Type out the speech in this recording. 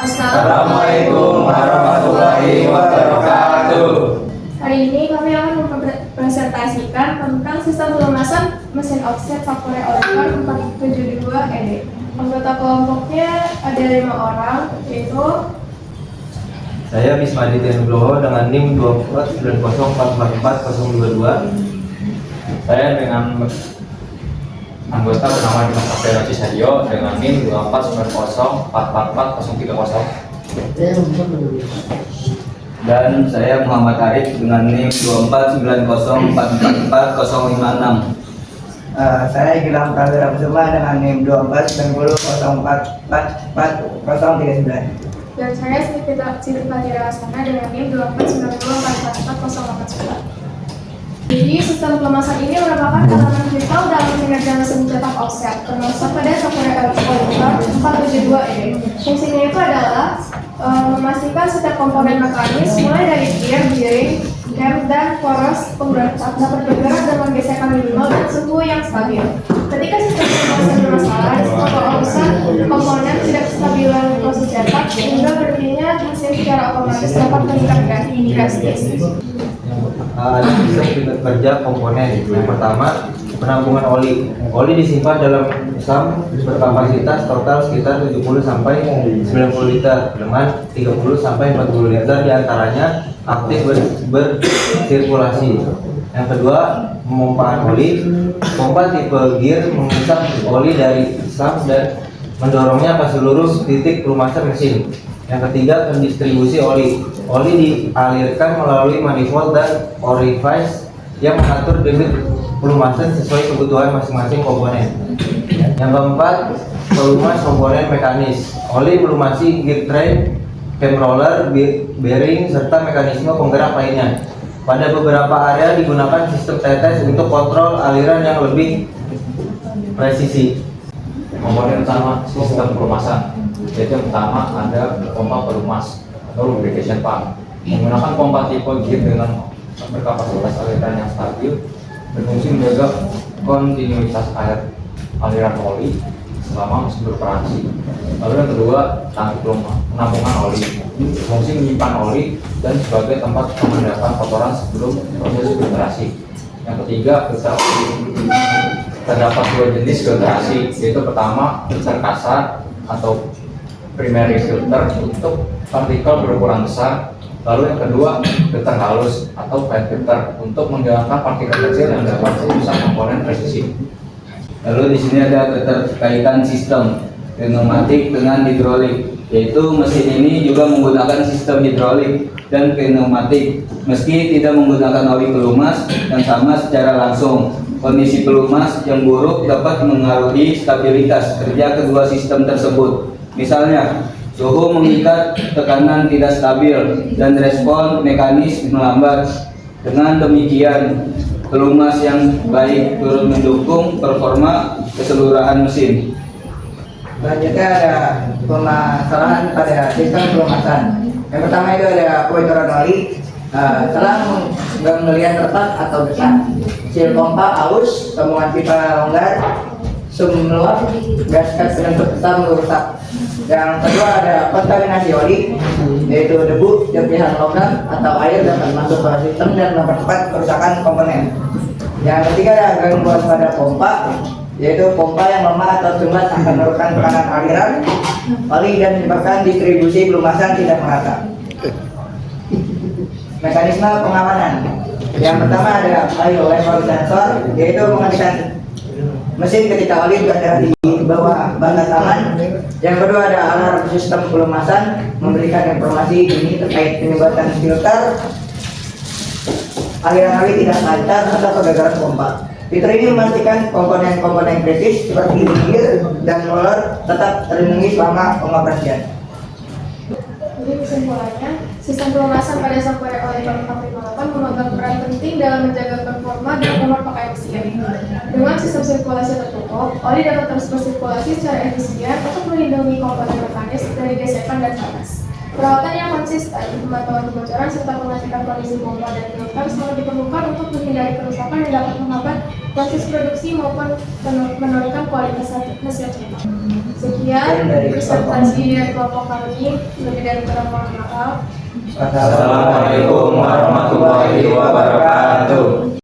Assalamualaikum warahmatullahi wabarakatuh. Hari ini kami akan mempresentasikan tentang sistem pelumasan mesin offset Sakura Oliver 472 ED. Anggota kelompoknya ada 5 orang, yaitu Saya Bismaditya Nugroho dengan NIM 249044022. Saya dengan anggota bernama Dimas April Cisadio dengan NIM 24904444030. Dan saya Muhammad Arif dengan NIM 24904444056. Saya Gilang Prawira Kusuma dengan NIM 24904444039. dan saya Siti Fatira Asana dengan NIM 24904444089. Jadi sistem pelumasan ini merupakan elemen vital dalam kinerja mesin cetak offset termasuk pada Sakura Oliver 472 ED. Fungsinya itu adalah memastikan setiap komponen mekanis mulai dari gear, bearing, cam, dan poros penggerak dapat bergerak dengan gesekan minimal dan suhu yang stabil. Ketika sistem pelumasan bermasalah, risiko offset komponen tidak kestabilan proses cetak sehingga berhentinya mesin secara otomatis dapat meningkat drastis. Ada sistem kerja komponen. Yang pertama, penampungan oli. Oli disimpan dalam SAM berkapasitas total sekitar 70 sampai 90 liter dengan 30 sampai 40 liter diantaranya aktif bersirkulasi. Yang kedua, pemompaan oli. Pompa tipe gear mengisap oli dari SAM dan mendorongnya ke seluruh titik pelumasan mesin. Yang ketiga, pendistribusi oli. Oli dialirkan melalui manifold dan orifice yang mengatur debit pelumasan sesuai kebutuhan masing-masing komponen. Yang keempat, pelumas komponen mekanis. Oli melumasi gear train, cam roller, bearing, serta mekanisme penggerak lainnya. Pada beberapa area digunakan sistem tetes untuk kontrol aliran yang lebih presisi. Komponen utama sistem pelumasan, yaitu yang pertama ada pompa pelumas atau lubrication pump. Menggunakan pompa tipe gear dengan berkapasitas aliran yang stabil berfungsi menjaga kontinuitas aliran oli selama mesin beroperasi. Lalu yang kedua, tangki penampungan oli, berfungsi menyimpan oli dan sebagai tempat pemendapan kotoran sebelum proses filtrasi. Yang ketiga, filter oli. Terdapat 2 jenis filtrasi, yaitu pertama filter kasar atau primary filter untuk partikel berukuran besar. Lalu yang kedua, filter halus atau fine filter untuk menghilangkan partikel kecil yang dapat merusak komponen presisi. Lalu di sini ada keterkaitan sistem pneumatik dengan hidrolik, yaitu mesin ini juga menggunakan sistem hidrolik dan pneumatik. Meski tidak menggunakan oli pelumas yang sama secara langsung, kondisi pelumas yang buruk dapat mengaruhi stabilitas kerja kedua sistem tersebut. Misalnya, suhu mengikat, tekanan tidak stabil, dan respon mekanis melambat. Dengan demikian, pelumas yang baik turut mendukung performa keseluruhan mesin. Selanjutnya ada permasalahan pada sistem pelumasan. Yang pertama itu ada kebocoran oli. Selang melihat retak atau besar, sil pompa aus, sambungan pipa longgar, sum meluap, gas penentu besar merusak. Yang kedua ada kontaminasi oli, yaitu debu, serpihan logam atau air dapat masuk ke sistem dan mempercepat kerusakan komponen. Yang ketiga ada gangguan pada pompa, yaitu pompa yang lemah atau sumbat akan menurunkan tekanan aliran oli dan menyebabkan distribusi pelumasan tidak merata. Mekanisme pengamanan. Yang pertama ada oil level sensor, yaitu mengalihkan mesin ketika oli berada di bawah batas aman. Yang kedua ada alarm sistem pelumasan, memberikan informasi ini terkait penyebatan filter, aliran oli tidak lancar atau kegagalan pompa. Fitur ini memastikan komponen-komponen kritis seperti gear dan roller tetap terlindungi selama pengoperasian. Jadi kesimpulannya, sistem pelumasan pada Sakura Oliver 458 memegang peran penting dalam menjaga performa dan umur pakai mesin. Dengan sistem sirkulasi tertutup, oli dapat terus bersirkulasi secara efisien untuk melindungi komponen mekanis dari gesekan dan panas. Perawatan yang konsisten, pemantauan kebocoran, serta memastikan kondisi pompa dan filter selalu diperlukan untuk menghindari kerusakan yang dapat menghambat proses produksi maupun menurunkan kualitas hasil cetak. Sekian presentasi dari kelompok kami. Lebih dari kurang mohon maaf. Assalamualaikum warahmatullahi wabarakatuh.